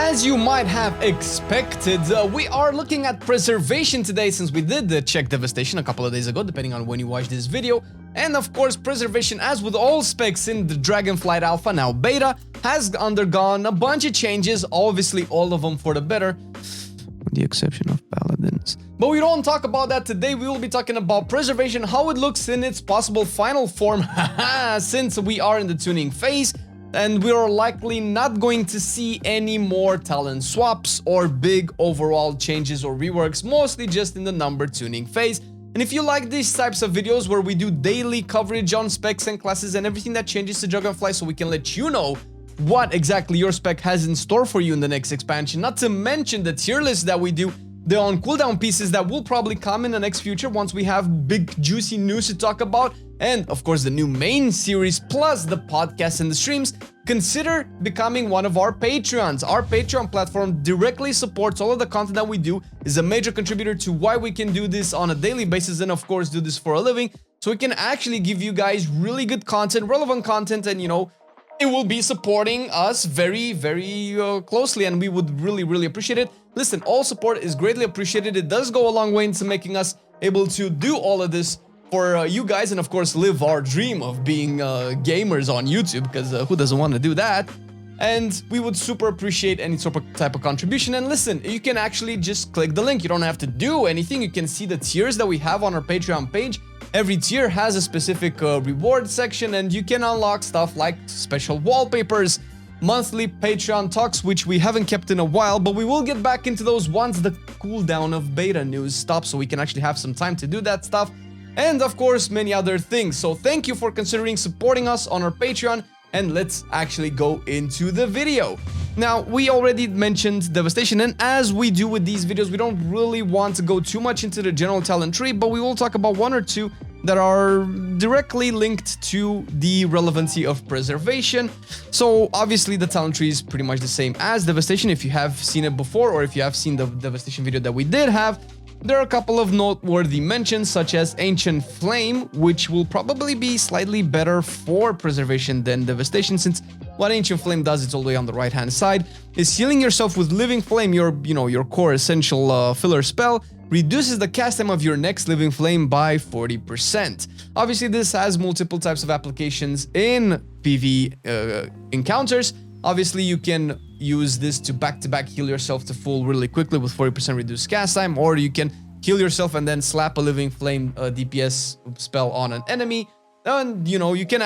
as you might have expected, we are looking at preservation today, since we did check devastation a couple of days ago, depending on when you watch this video. And of course, preservation, as with all specs in the Dragonflight Alpha, now Beta, has undergone a bunch of changes, obviously all of them for the better, with the exception of Paladins. But we don't talk about that today. We will be talking about preservation, how it looks in its possible final form, since we are in the tuning phase. And we are likely not going to see any more talent swaps or big overall changes or reworks, mostly just in the number tuning phase. And if you like these types of videos where we do daily coverage on specs and classes and everything that changes to Dragonflight, so we can let you know what exactly your spec has in store for you in the next expansion, not to mention the tier list that we do, the on cooldown pieces that will probably come in the next future once we have big juicy news to talk about, and of course the new main series plus the podcast and the streams, consider becoming one of our Patreons. Our Patreon platform directly supports all of the content that we do, is a major contributor to why we can do this on a daily basis and of course do this for a living, so we can actually give you guys really good content, relevant content, and you know, it will be supporting us very closely, and we would really appreciate it. Listen, all support is greatly appreciated. It does go a long way into making us able to do all of this for you guys, and of course live our dream of being gamers on YouTube, because who doesn't want to do that? And we would super appreciate any sort of type of contribution. And listen, you can actually just click the link. You don't have to do anything. You can see the tiers that we have on our Patreon page. Every tier has a specific reward section, and you can unlock stuff like special wallpapers, monthly Patreon talks, which we haven't kept in a while, but we will get back into those once the cooldown of beta news stops, so we can actually have some time to do that stuff, and of course many other things. So thank you for considering supporting us on our Patreon, and let's actually go into the video. Now, we already mentioned devastation, and as we do with these videos, we don't really want to go too much into the general talent tree, but we will talk about one or two that are directly linked to the relevancy of preservation. So obviously the talent tree is pretty much the same as devastation if you have seen it before, or if you have seen the devastation video that we did have. There are a couple of noteworthy mentions, such as Ancient-Flame, which will probably be slightly better for preservation than devastation, since what Ancient-Flame does, it's all the way on the right-hand side, is healing yourself with Living Flame, your core essential filler spell, reduces the cast time of your next Living Flame by 40%. Obviously, this has multiple types of applications in PvE encounters. Obviously, you can use this to back-to-back heal yourself to full really quickly with 40% reduced cast time, or you can heal yourself and then slap a Living Flame DPS spell on an enemy. And, you know, you can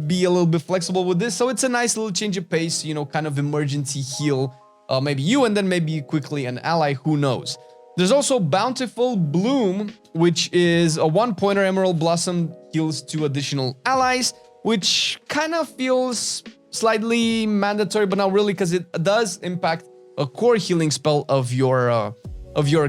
be a little bit flexible with this, so it's a nice little change of pace, you know, kind of emergency heal. Maybe you and then maybe quickly an ally, who knows. There's also Bountiful Bloom, which is a one-pointer Emerald Blossom, heals 2 additional allies, which kind of feels slightly mandatory, but not really, because it does impact a core healing spell of your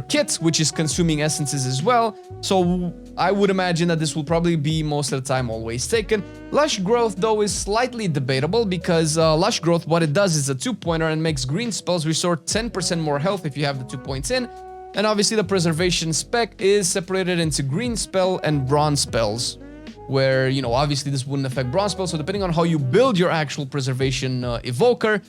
kit, which is consuming essences as well. So I would imagine that this will probably be most of the time always taken. Lush Growth, though, is slightly debatable, because Lush Growth, what it does is a 2-pointer and makes green spells restore 10% more health if you have the 2 points in. And obviously the preservation spec is separated into green spell and bronze spells, where, you know, obviously this wouldn't affect bronze spells, so depending on how you build your actual preservation evoker,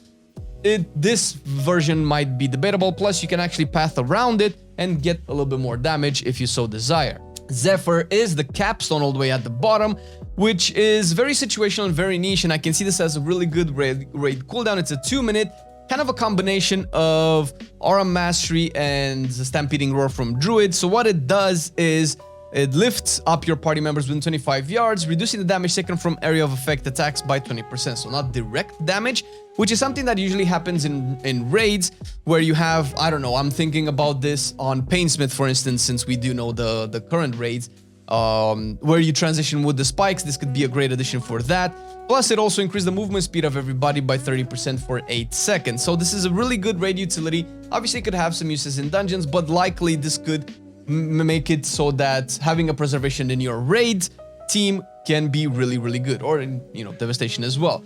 this version might be debatable. Plus, you can actually path around it and get a little bit more damage if you so desire. Zephyr is the capstone all the way at the bottom, which is very situational and very niche, and I can see this as a really good raid cooldown. It's a 2-minute, kind of a combination of Aura Mastery and the Stampeding Roar from Druid. So what it does is it lifts up your party members within 25 yards, reducing the damage taken from area of effect attacks by 20%. So not direct damage, which is something that usually happens in raids, where you have, I don't know, I'm thinking about this on Painsmith, for instance, since we do know the current raids, where you transition with the spikes. This could be a great addition for that. Plus, it also increased the movement speed of everybody by 30% for 8 seconds. So this is a really good raid utility. Obviously, it could have some uses in dungeons, but likely this could make it so that having a preservation in your raid team can be really good, or in, you know, devastation as well.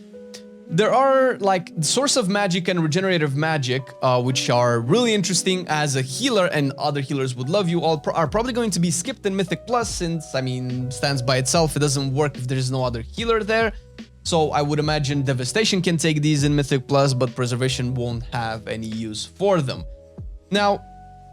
There are like source of magic and regenerative magic, which are really interesting as a healer, and other healers would love you. All are probably going to be skipped in Mythic Plus, since, I mean, stands by itself. It doesn't work if there is no other healer there. So I would imagine Devastation can take these in Mythic Plus, but Preservation won't have any use for them. Now,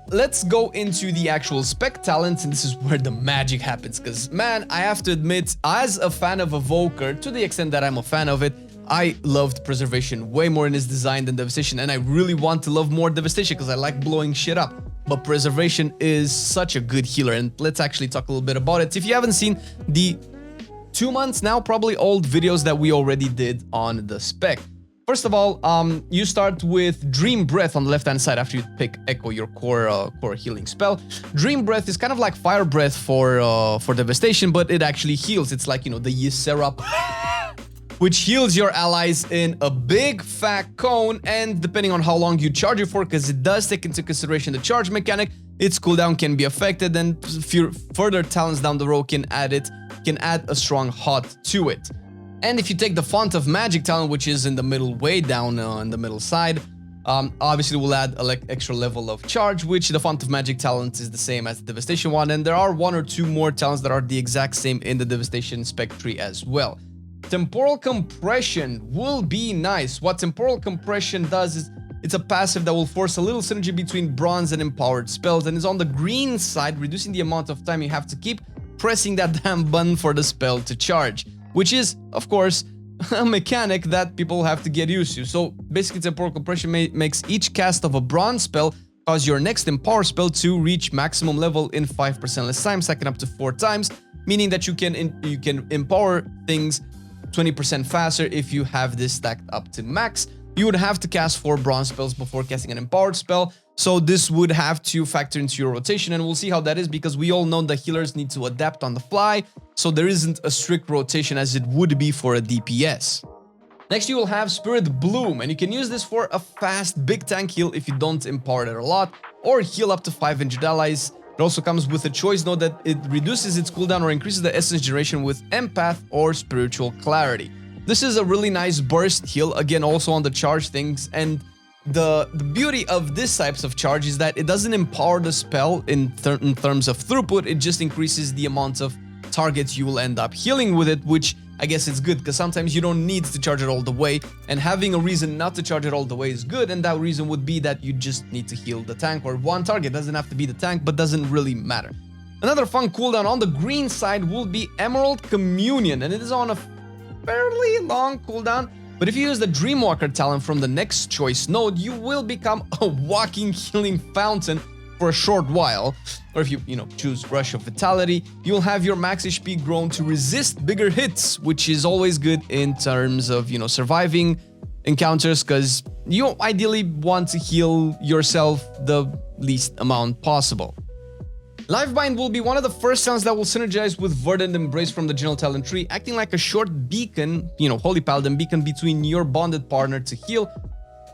let's go into the actual spec talents, and this is where the magic happens, because man, I have to admit, as a fan of Evoker, to the extent that I'm a fan of it, I loved Preservation way more in its design than Devastation, and I really want to love more Devastation because I like blowing shit up. But Preservation is such a good healer, and let's actually talk a little bit about it. If you haven't seen the 2 months now, probably old videos that we already did on the spec. First of all, you start with Dream Breath on the left-hand side after you pick Echo, your core healing spell. Dream Breath is kind of like Fire Breath for Devastation, but it actually heals. It's like, you know, the Ysera, which heals your allies in a big fat cone, and depending on how long you charge it for, because it does take into consideration the charge mechanic, its cooldown can be affected, and further talents down the road can add a strong hot to it. And if you take the Font of Magic talent, which is in the middle, way down on the middle side, obviously will add an extra level of charge, which the Font of Magic talent is the same as the Devastation one, and there are 1 or 2 more talents that are the exact same in the Devastation spec tree as well. Temporal Compression will be nice. What Temporal Compression does is it's a passive that will force a little synergy between bronze and empowered spells, and is on the green side, reducing the amount of time you have to keep pressing that damn button for the spell to charge, which is, of course, a mechanic that people have to get used to. So basically, Temporal Compression makes each cast of a bronze spell cause your next empower spell to reach maximum level in 5% less time, stacking up to 4 times, meaning that you can empower things 20% faster if you have this stacked up to max. You would have to cast 4 bronze spells before casting an empowered spell, so this would have to factor into your rotation, and we'll see how that is, because we all know that healers need to adapt on the fly, so there isn't a strict rotation as it would be for a DPS. Next, you will have Spirit Bloom, and you can use this for a fast big tank heal if you don't empower it a lot, or heal up to 5 injured allies. It also comes with a choice note that it reduces its cooldown or increases the essence generation with Empath or Spiritual Clarity. This is a really nice burst heal, again also on the charge things, and the beauty of this types of charge is that it doesn't empower the spell in terms of throughput, it just increases the amount of targets you will end up healing with it, which I guess it's good because sometimes you don't need to charge it all the way, and having a reason not to charge it all the way is good, and that reason would be that you just need to heal the tank or one target. Doesn't have to be the tank, but doesn't really matter. Another fun cooldown on the green side will be Emerald Communion, and it is on a fairly long cooldown, but if you use the Dreamwalker talent from the next choice node, you will become a walking healing fountain for a short while. Or if you choose Rush of Vitality, you'll have your max HP grown to resist bigger hits, which is always good in terms of, surviving encounters, because you ideally want to heal yourself the least amount possible. Livebind will be one of the first talents that will synergize with Verdant Embrace from the general talent tree, acting like a short beacon, Holy Paladin beacon between your bonded partner to heal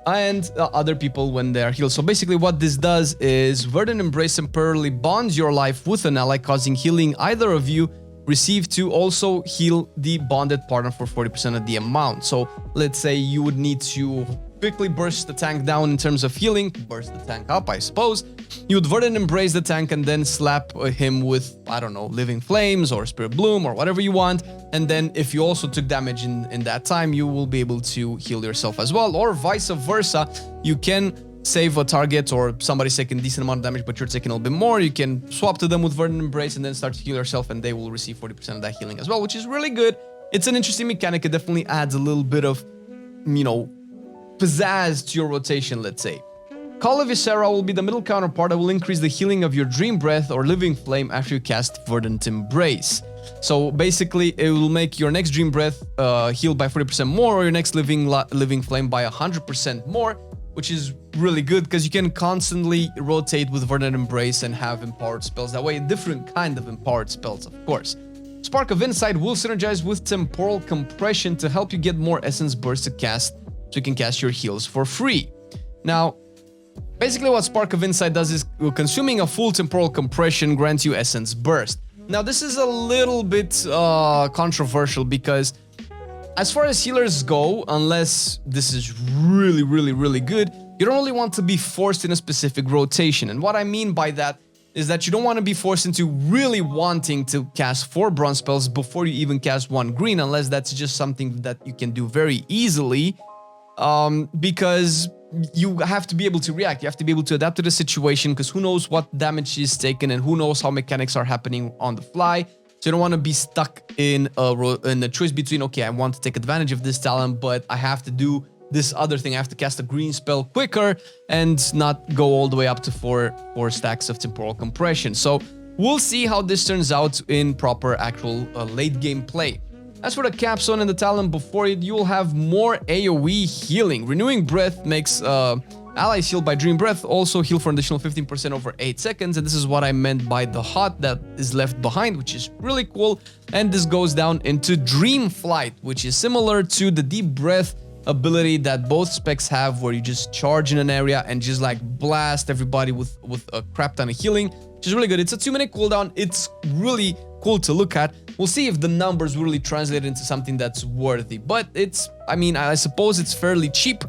and other people when they are healed. So basically what this does is Verdant Embrace temporarily bonds your life with an ally, causing healing either of you receive to also heal the bonded partner for 40% of the amount. So let's say you would need to quickly burst the tank down in terms of healing, burst the tank up, I suppose. You would Verdant Embrace the tank and then slap him with, I don't know, Living Flames or Spirit Bloom or whatever you want. And then if you also took damage in that time, you will be able to heal yourself as well, or vice versa. You can save a target or somebody's taking a decent amount of damage, but you're taking a little bit more. You can swap to them with Verdant Embrace and then start to heal yourself, and they will receive 40% of that healing as well, which is really good. It's an interesting mechanic. It definitely adds a little bit of, pizzazz to your rotation, let's say. Call of Ysera will be the middle counterpart that will increase the healing of your Dream Breath or Living Flame after you cast Verdant Embrace. So basically, it will make your next Dream Breath heal by 40% more, or your next Living Flame by 100% more, which is really good because you can constantly rotate with Verdant Embrace and have empowered spells that way. Different kind of empowered spells, of course. Spark of Insight will synergize with Temporal Compression to help you get more Essence Burst to cast, so you can cast your heals for free. Now, basically what Spark of Insight does is consuming a full Temporal Compression grants you Essence Burst. Now, this is a little bit controversial because as far as healers go, unless this is really, really, really good, you don't really want to be forced in a specific rotation. And what I mean by that is that you don't want to be forced into really wanting to cast 4 bronze spells before you even cast 1 green, unless that's just something that you can do very easily, because you have to be able to react. You have to be able to adapt to the situation, because who knows what damage is taken and who knows how mechanics are happening on the fly. So you don't want to be stuck in a choice between, okay, I want to take advantage of this talent, but I have to do this other thing. I have to cast a green spell quicker and not go all the way up to four stacks of temporal compression. So we'll see how this turns out in proper actual late game play. As for the capstone and the talent before it, you'll have more AoE healing. Renewing Breath makes allies healed by Dream Breath also heal for an additional 15% over 8 seconds, and this is what I meant by the hot that is left behind, which is really cool. And this goes down into Dragonflight, which is similar to the Deep Breath ability that both specs have, where you just charge in an area and just like blast everybody with a crap ton of healing, which is really good. It's a 2-minute cooldown. It's really cool to look at. We'll see if the numbers really translate into something that's worthy, but it's, I mean, I suppose it's fairly cheap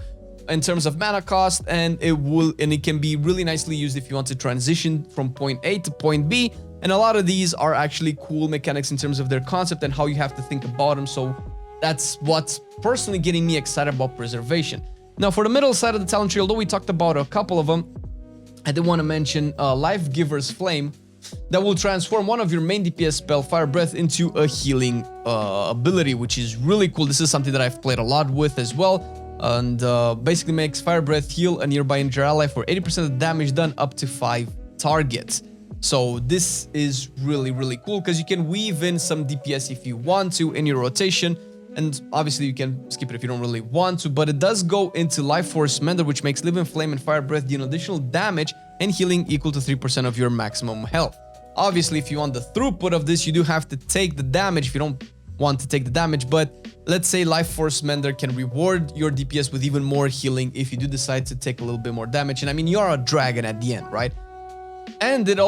in terms of mana cost, and it can be really nicely used if you want to transition from point A to point B. And a lot of these are actually cool mechanics in terms of their concept and how you have to think about them. So that's what's personally getting me excited about Preservation. Now, for the middle side of the talent tree, although we talked about a couple of them, I did want to mention Life Giver's Flame, that will transform one of your main DPS spell, Fire Breath, into a healing ability, which is really cool. This is something that I've played a lot with as well, and basically makes Fire Breath heal a nearby injured ally for 80% of the damage done up to 5 targets. So this is really, really cool, because you can weave in some DPS if you want to in your rotation, and obviously you can skip it if you don't really want to, but it does go into Life Force Mender, which makes Living Flame and Fire Breath deal additional damage and healing equal to 3% of your maximum health. Obviously, if you want the throughput of this, you do have to take the damage if you don't want to take the damage, but let's say Life Force Mender can reward your DPS with even more healing if you do decide to take a little bit more damage. And I mean, you're a dragon at the end, right? And it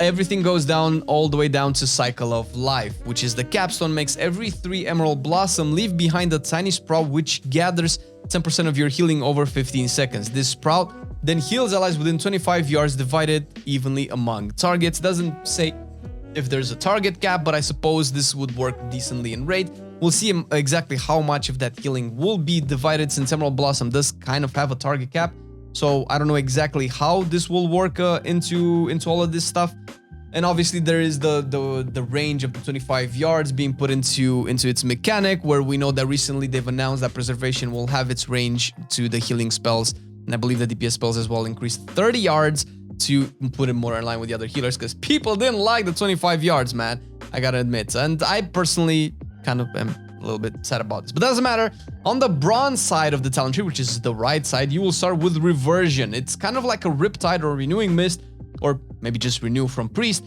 everything goes down all the way down to Cycle of Life, which is the capstone. Makes every 3 Emerald Blossom leave behind a tiny sprout which gathers 10% of your healing over 15 seconds. This sprout then heals allies within 25 yards, divided evenly among targets. Doesn't say if there's a target cap, but I suppose this would work decently in raid. We'll see exactly how much of that healing will be divided, since Emerald Blossom does kind of have a target cap. So I don't know exactly how this will work into all of this stuff. And obviously there is the range of the 25 yards being put into its mechanic, where we know that recently they've announced that Preservation will have its range to the healing spells. And I believe the DPS spells as well increased 30 yards to put it more in line with the other healers, because people didn't like the 25 yards, man. I gotta admit. And I personally kind of am a little bit sad about this, but doesn't matter. On the bronze side of the talent tree, which is the right side, you will start with Reversion. It's kind of like a Riptide or Renewing Mist, or maybe just Renew from Priest.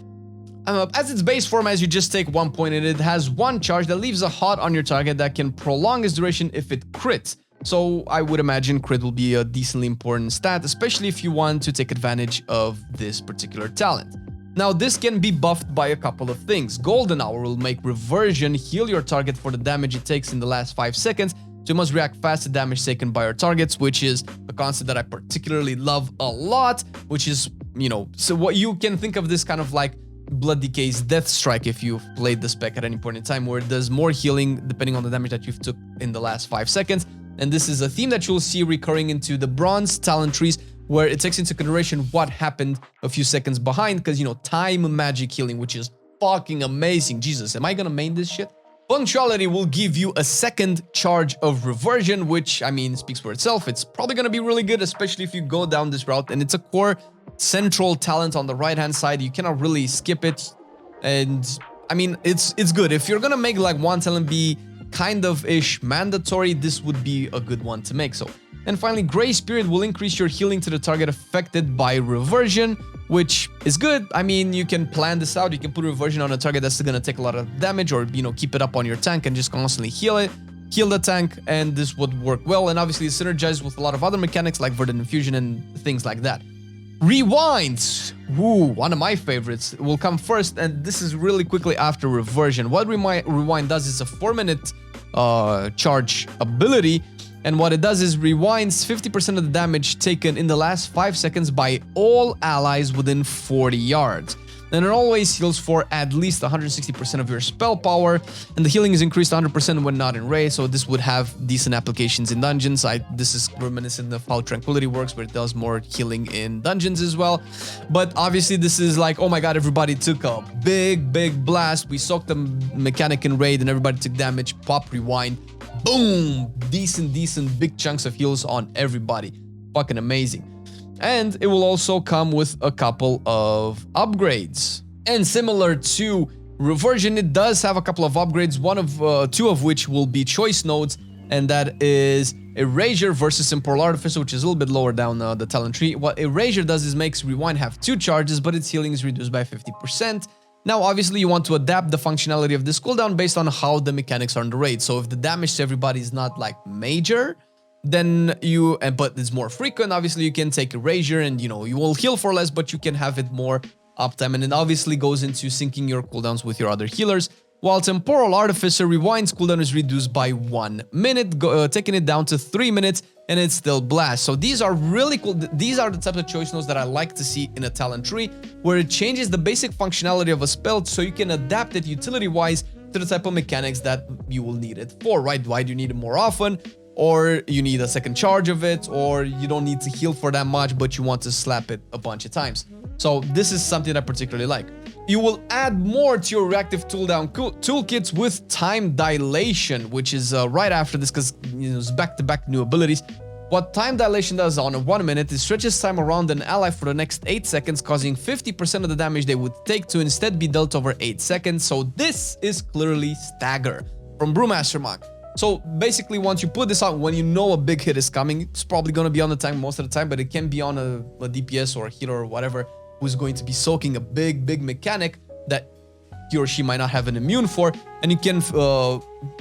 As its base form, as you just take 1 point, and it has 1 charge that leaves a hot on your target that can prolong its duration if it crits. So I would imagine crit will be a decently important stat, especially if you want to take advantage of this particular talent. Now, this can be buffed by a couple of things. Golden Hour will make Reversion heal your target for the damage it takes in the last 5 seconds, so you must react fast to damage taken by your targets, which is a concept that I particularly love a lot, which is, you know, so what you can think of this kind of like Blood Decay's Death Strike if you've played the spec at any point in time, where it does more healing depending on the damage that you've took in the last 5 seconds. And this is a theme that you'll see recurring into the bronze talent trees, where it takes into consideration what happened a few seconds behind, because, you know, time magic healing, which is fucking amazing. Jesus, am I gonna main this shit? Punctuality will give you a second charge of Reversion, which, I mean, speaks for itself. It's probably gonna be really good, especially if you go down this route, and it's a core central talent on the right-hand side. You cannot really skip it, and I mean, it's good. If you're gonna make like one talent be kind of ish mandatory, this would be a good one to make. So, and finally, Grey Spirit will increase your healing to the target affected by Reversion, which is good. I mean, you can plan this out. You can put Reversion on a target that's gonna take a lot of damage, or, you know, keep it up on your tank and just constantly heal the tank, and this would work well. And obviously synergize with a lot of other mechanics like Verdant Infusion and things like that. Rewind, one of my favorites, will come first, and this is really quickly after Reversion. What Rewind does is a 4-minute charge ability, And what it does is rewinds 50% of the damage taken in the last 5 seconds by all allies within 40 yards. And it always heals for at least 160% of your spell power, and the healing is increased 100% when not in raid, so this would have decent applications in dungeons. This is reminiscent of how Tranquility works, where it does more healing in dungeons as well. But obviously this is like, oh my god, everybody took a big blast, we soaked the mechanic in raid and everybody took damage, pop, rewind, boom, decent big chunks of heals on everybody. Fucking amazing. And it will also come with a couple of upgrades. And similar to Reversion, it does have a couple of upgrades, two of which will be choice nodes, and that is Erasure versus Temporal Artificer, which is a little bit lower down the talent tree. What Erasure does is makes Rewind have 2 charges, but its healing is reduced by 50%. Now, obviously, you want to adapt the functionality of this cooldown based on how the mechanics are in the raid. So if the damage to everybody is not like major, then but it's more frequent, obviously you can take Erasure and you will heal for less, but you can have it more uptime, and it obviously goes into syncing your cooldowns with your other healers. While Temporal Artificer Rewind's cooldown is reduced by 1 minute, taking it down to 3 minutes, and it still blasts. So these are really cool. These are the types of choice nodes that I like to see in a talent tree, where it changes the basic functionality of a spell so you can adapt it utility-wise to the type of mechanics that you will need it for, right? Why do you need it more often? Or you need a second charge of it, or you don't need to heal for that much, but you want to slap it a bunch of times. So this is something I particularly like. You will add more to your reactive tooldown toolkits with time dilation, which is right after this, because it's back-to-back new abilities. What time dilation does on a 1 minute is stretches time around an ally for the next 8 seconds, causing 50% of the damage they would take to instead be dealt over 8 seconds. So this is clearly Stagger from Brewmaster Monk. So basically, once you put this out, when you know a big hit is coming, it's probably going to be on the tank most of the time, but it can be on a DPS or a healer or whatever who's going to be soaking a big mechanic that he or she might not have an immune for, and you can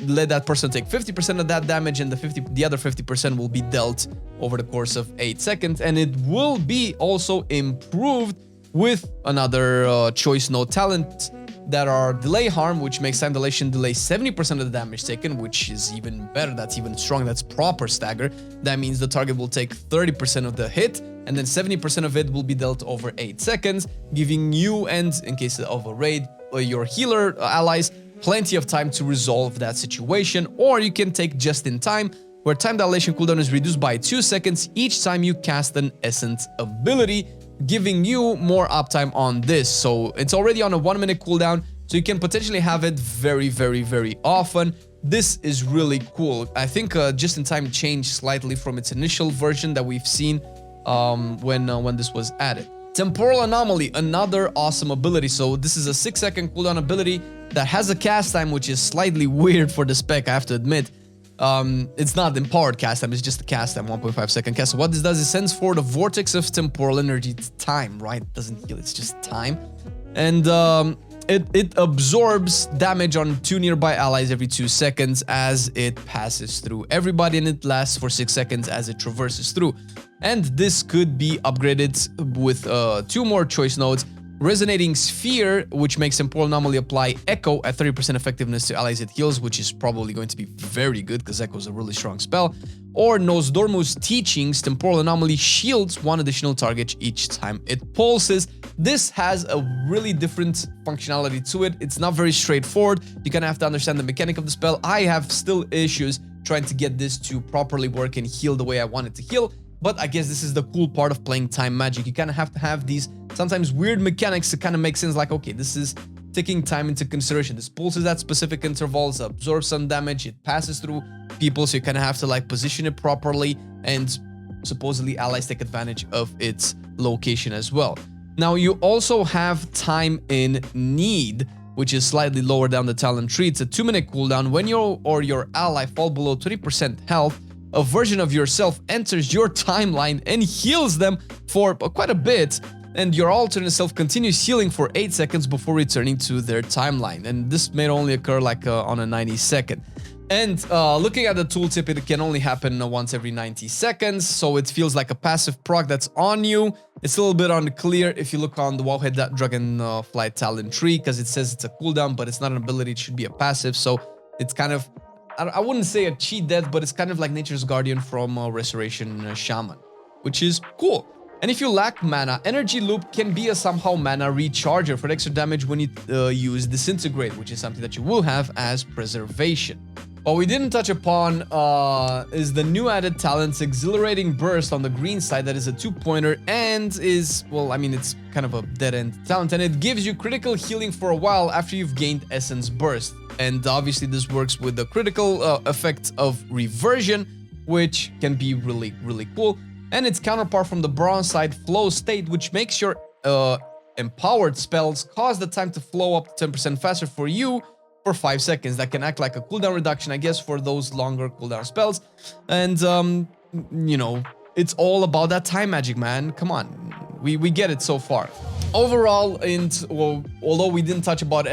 let that person take 50% of that damage, and the other 50% will be dealt over the course of 8 seconds, and it will be also improved with another choice node talent that are Delay Harm, which makes time dilation delay 70% of the damage taken, which is even better. That's even strong. That's proper Stagger. That means the target will take 30% of the hit, and then 70% of it will be dealt over 8 seconds, giving you, and in case of a raid, your healer allies plenty of time to resolve that situation. Or you can take Just in Time, where time dilation cooldown is reduced by 2 seconds each time you cast an Essence ability, giving you more uptime on this. So it's already on a 1 minute cooldown, so you can potentially have it very often. This is really cool. I think Just in Time changed slightly from its initial version that we've seen when this was added. Temporal Anomaly, another awesome ability. So this is a 6-second cooldown ability that has a cast time, which is slightly weird for the spec, I have to admit. It's not empowered cast time, it's just a cast time, 1.5 second cast. So what this does is sends forward a vortex of temporal energy. It's time, right? It doesn't heal, it's just time. And it absorbs damage on 2 nearby allies every 2 seconds as it passes through everybody, and it lasts for 6 seconds as it traverses through. And this could be upgraded with 2 more choice nodes. Resonating Sphere, which makes Temporal Anomaly apply Echo at 30% effectiveness to allies it heals, which is probably going to be very good because Echo is a really strong spell. Or Nosdormu's Teachings, Temporal Anomaly shields 1 additional target each time it pulses. This has a really different functionality to it. It's not very straightforward. You kind of have to understand the mechanic of the spell. I have still issues trying to get this to properly work and heal the way I want it to heal. But I guess this is the cool part of playing time magic. You kind of have to have these sometimes weird mechanics to kind of make sense, like, okay, this is taking time into consideration. This pulses at specific intervals, absorbs some damage, it passes through people, so you kind of have to like position it properly, and supposedly allies take advantage of its location as well. Now you also have Time in Need, which is slightly lower down the talent tree. It's a 2-minute cooldown. When you or your ally fall below 20% health, a version of yourself enters your timeline and heals them for quite a bit, and your alternate self continues healing for 8 seconds before returning to their timeline. And this may only occur like on a 90-second. And looking at the tooltip, it can only happen once every 90 seconds, so it feels like a passive proc that's on you. It's a little bit unclear if you look on the Wowhead Dragonflight talent tree, because it says it's a cooldown, but it's not an ability, it should be a passive, so it's kind of I wouldn't say a cheat death, but it's kind of like Nature's Guardian from Restoration Shaman, which is cool. And if you lack mana, Energy Loop can be a somehow mana recharger for extra damage when you use Disintegrate, which is something that you will have as Preservation. What we didn't touch upon is the new added talent's Exhilarating Burst on the green side. That is a 2-pointer and is, well, I mean, it's kind of a dead-end talent, and it gives you critical healing for a while after you've gained Essence Burst. And obviously this works with the critical effect of Reversion, which can be really, really cool. And its counterpart from the bronze side, Flow State, which makes your empowered spells cause the time to flow up to 10% faster for you for 5 seconds. That can act like a cooldown reduction, I guess, for those longer cooldown spells. And, you know, it's all about that time magic, man. Come on, we get it so far. Overall, well, although we didn't touch upon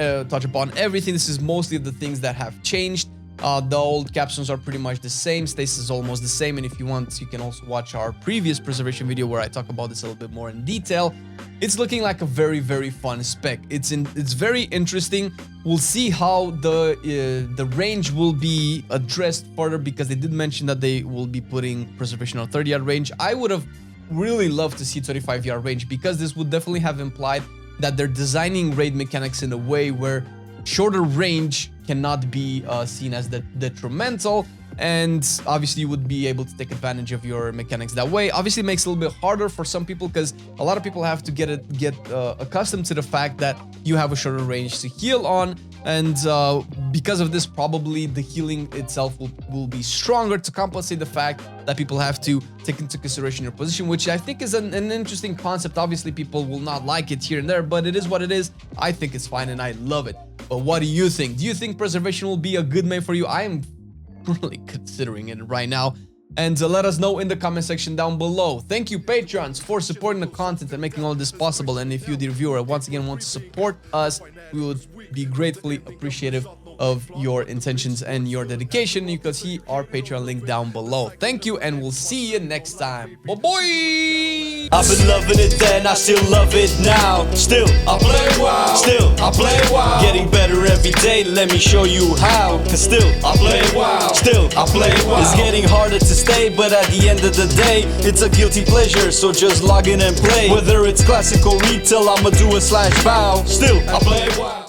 everything, this is mostly the things that have changed. The old capstones are pretty much the same, stasis is almost the same, and if you want, you can also watch our previous preservation video where I talk about this a little bit more in detail. It's looking like a very, very fun spec. It's very interesting. We'll see how the range will be addressed further, because they did mention that they will be putting preservation on 30-yard range. I would have really loved to see 25-yard range, because this would definitely have implied that they're designing raid mechanics in a way where shorter range cannot be seen as detrimental, and obviously you would be able to take advantage of your mechanics that way. Obviously it makes it a little bit harder for some people, because a lot of people have to get accustomed to the fact that you have a shorter range to heal on, and because of this, probably the healing itself will be stronger to compensate the fact that people have to take into consideration your position, which I think is an interesting concept. Obviously people will not like it here and there, but it is what it is. I think it's fine and I love it. But what do you think? Do you think preservation will be a good main for you? I am really considering it right now. And let us know in the comment section down below. Thank you, Patreons, for supporting the content and making all this possible. And if you, dear viewer, once again want to support us, we would be gratefully appreciative of your intentions and your dedication. You can see our Patreon link down below. Thank you, and we'll see you next time. Bye-bye! I've been loving it then, I still love it now. Still, I play WoW. Still, I play WoW. Getting better every day, let me show you how. Cause still, I play WoW. Still, I play WoW. It's getting harder to stay, but at the end of the day, it's a guilty pleasure, so just log in and play. Whether it's classical retail, I'ma do a /bow. Still, I play WoW.